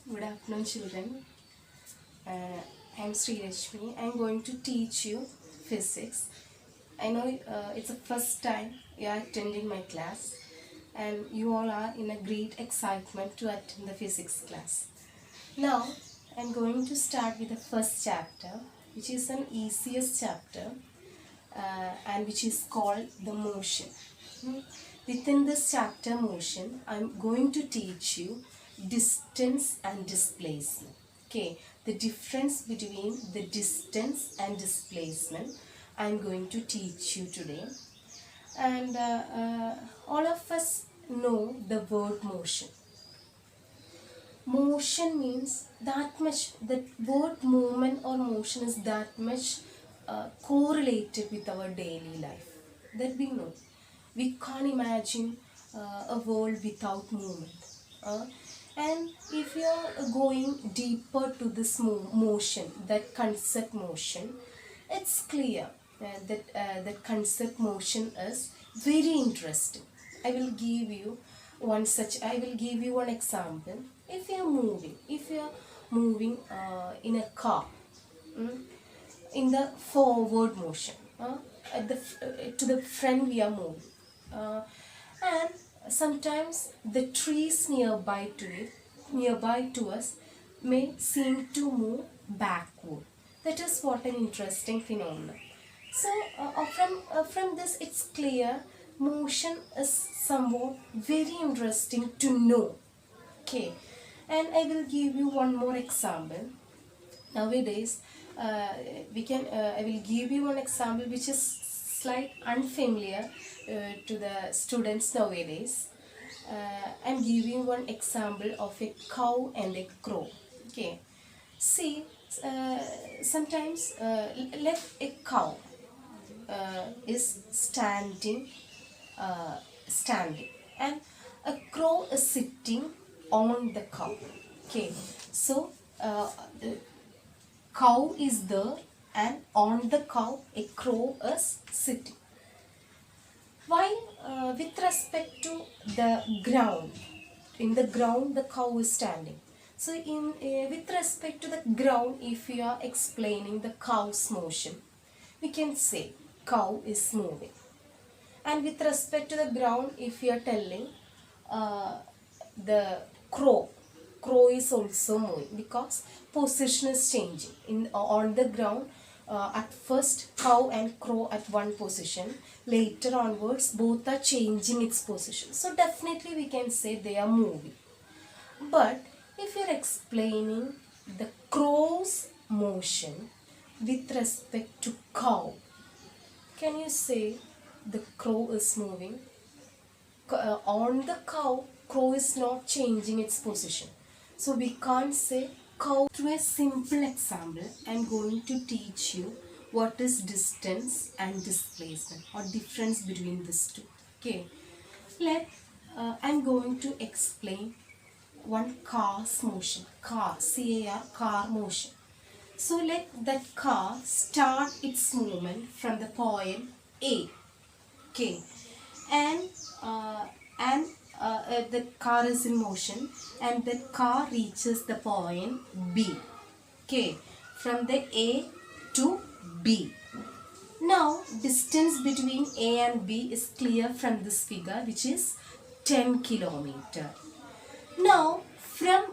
Good afternoon, children. I am Sri Rashmi. I am going to teach you physics. I know it's the first time you are attending my class, and you all are in a great excitement to attend the physics class. Now, I am going to start with the first chapter, which is an easiest chapter, and which is called the motion. Within this chapter motion, I am going to teach you distance and displacement. Okay, the difference between the distance and displacement I am going to teach you today. And all of us know the word motion. Motion means that much, the word movement or motion is that much correlated with our daily life that we know. We can't imagine a world without movement. And if you are going deeper to this motion, that concept motion, it's clear that concept motion is very interesting. I will give you one example. If you are moving in a car, in the forward motion, to the front we are moving, and sometimes the trees nearby to us may seem to move backward. That is what an interesting phenomenon. So from this it's clear motion is somewhat very interesting to know. Okay, and I will give you one more example. Nowadays I will give you one example which is slight unfamiliar to the students nowadays. I'm giving one example of a cow and a crow. Okay, see, sometimes let a cow is standing, and a crow is sitting on the cow. Okay, so cow is there, and on the cow a crow is sitting. While with respect to the ground, in the ground the cow is standing. So in with respect to the ground, if we are explaining the cow's motion, we can say cow is moving. And with respect to the ground, if we are telling the crow is also moving because position is changing on the ground. At first cow and crow at one position, later onwards both are changing its position, so definitely we can say they are moving. But if you are explaining the crow's motion with respect to cow, can you say the crow is moving? On the cow, crow is not changing its position, so we can't say cow. Through a simple example, I am going to teach you what is distance and displacement, or difference between these two. Okay, I am going to explain one car's motion, car motion. So let that car start its movement from the point A. Okay, and the car is in motion, and the car reaches the point B. Okay, from the A to B. Now distance between A and B is clear from this figure, which is 10 kilometer. Now from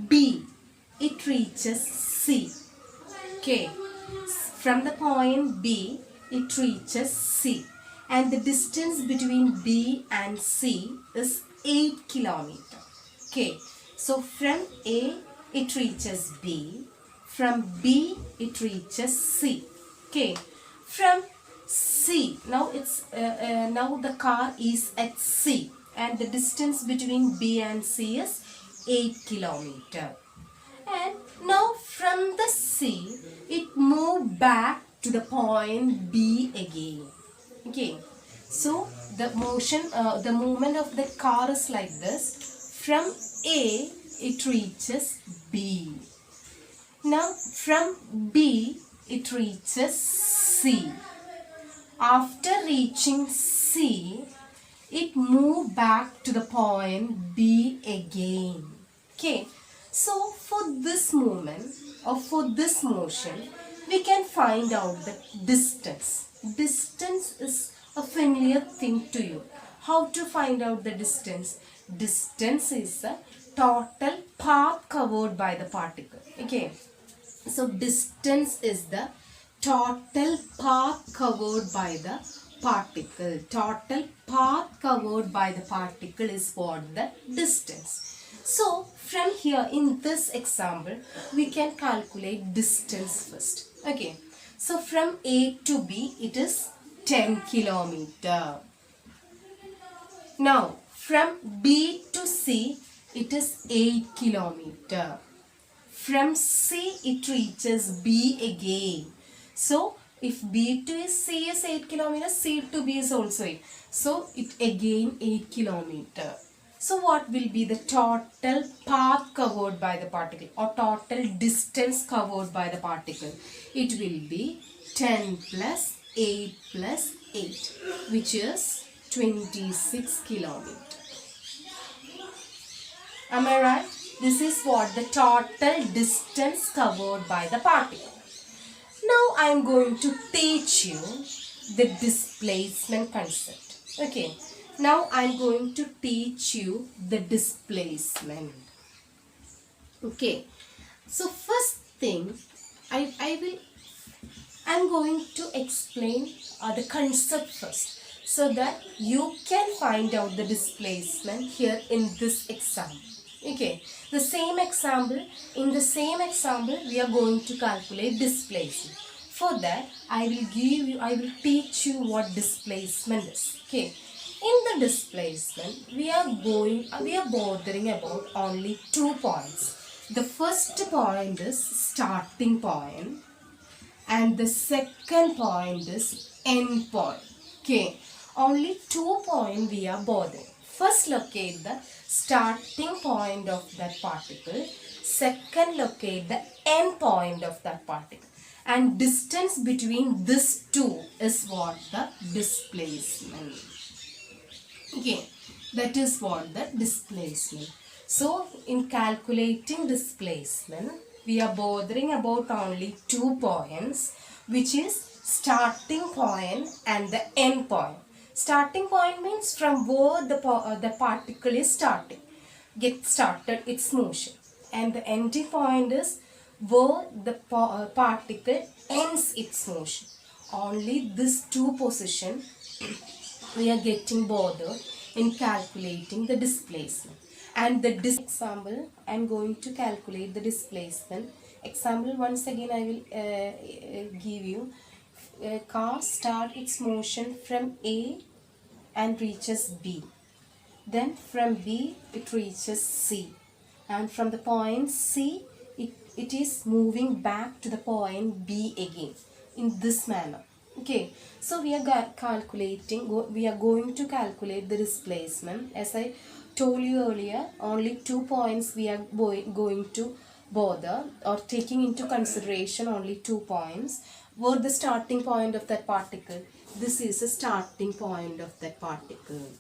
B it reaches C. Okay, from the point B it reaches C, and the distance between B and C is 8 kilometer. Okay, so from A it reaches B, from B it reaches C. Okay, from C, now now the car is at C, and the distance between B and C is 8 kilometer. And now from the C it moved back to the point B again. Okay, so the movement of the car is like this. From A it reaches B. Now from B it reaches C. After reaching C, it moved back to the point B again. Okay, So for this movement or for this motion, we can find out the distance. Distance is a familiar thing to you. How to find out the distance? Distance is the total path covered by the particle. Okay. So distance is the total path covered by the particle. Total path covered by the particle is what the distance. So from here in this example, we can calculate distance first. Okay. So from A to B, it is 10 kilometer. Now from B to C, it is 8 kilometer. From C, it reaches B again. So if B to C is 8 kilometers, C to B is also 8. So it again 8 kilometer. So what will be the total path covered by the particle or total distance covered by the particle? It will be 10 plus 8 plus 8, which is 26 kilometers. Am I right? This is what the total distance covered by the particle. Now I am going to teach you the displacement concept. Okay. Now I am going to teach you the displacement. Okay. So first thing, I'm going to explain the concept first, so that you can find out the displacement here in this example. Okay, in the same example, we are going to calculate displacement. For that, I will teach you what displacement is. Okay, in the displacement, we are bothering about only 2 points. The first point is starting point, and the second point is end point. Okay, only 2 points we are bothering. First, locate the starting point of that particle. Second, locate the end point of that particle. And distance between these two is what the displacement. Okay, that is what the displacement. So, in calculating displacement, we are bothering about only 2 points, which is starting point and the end point. Starting point means from where the particle is starting, get started its motion, and the ending point is where the particle ends its motion. Only these two positions we are getting bothered in calculating the displacement. And the example, I am going to calculate the displacement. Example, once again I will give you. A car start its motion from A and reaches B. Then from B it reaches C. And from the point C, it is moving back to the point B again in this manner. Okay, so we are going to calculate the displacement. As I told you earlier, only 2 points we are going to bother, or taking into consideration only 2 points. Were the starting point of that particle. This is the starting point of that particle.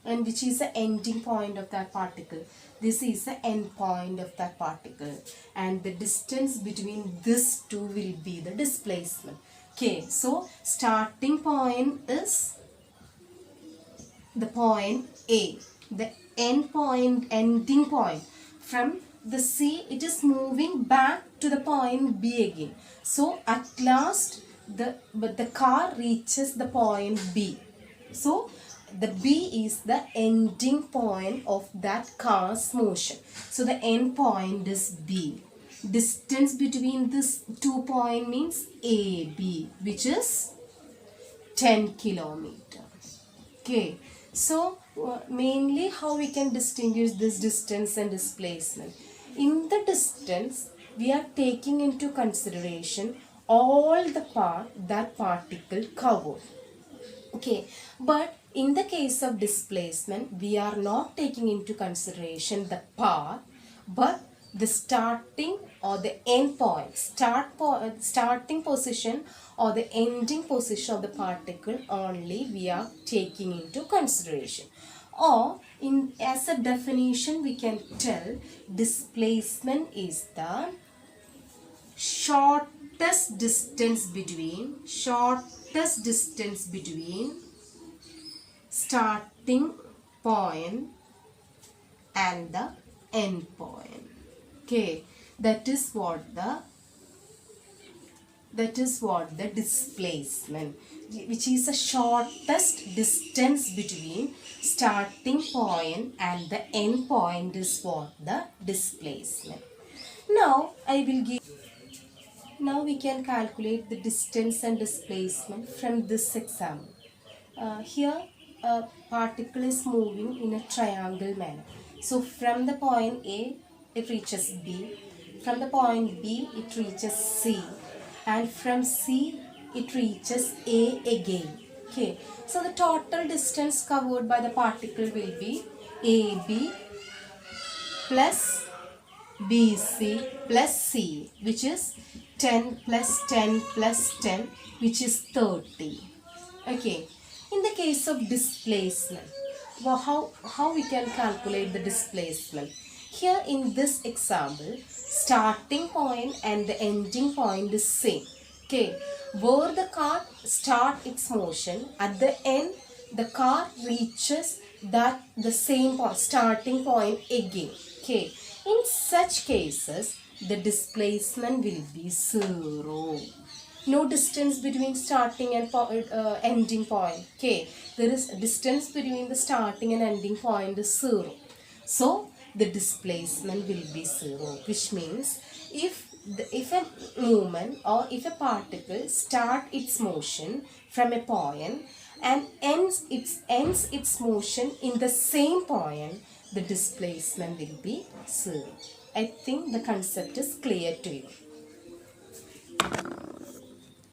And which is the ending point of that particle. This is the end point of that particle. And the distance between these two will be the displacement. Okay, so starting point is the point A. The ending point. From the C, it is moving back to the point B again. So at last, the car reaches the point B. So the B is the ending point of that car's motion. So the end point is B. Distance between these 2 points means AB, which is 10 kilometers. Okay, so mainly how we can distinguish this distance and displacement. In the distance, we are taking into consideration all the path that particle covered. Okay, but in the case of displacement, we are not taking into consideration the path, but the starting or the end point, starting position or the ending position of the particle only we are taking into consideration. Or As a definition, we can tell displacement is the shortest distance between starting point and the end point. Okay, that is what the displacement, which is the shortest distance between starting point and the end point, is what the displacement. Now we can calculate the distance and displacement from this example. Here a particle is moving in a triangle manner. So from the point A it reaches B, from the point B it reaches C, and from C it reaches A again. Okay, so the total distance covered by the particle will be AB plus BC plus C, which is 10 plus 10 plus 10, which is 30. Okay, in the case of displacement, well, how we can calculate the displacement? Here in this example, starting point and the ending point is same. Okay, where the car start its motion, at the end the car reaches the same point, starting point again. Okay, in such cases the displacement will be 0. No distance between starting and ending point. Okay, there is a distance between the starting and ending point is 0. So the displacement will be 0, which means if a movement or if a particle start its motion from a point and ends its motion in the same point, the displacement will be 0. I think the concept is clear to you.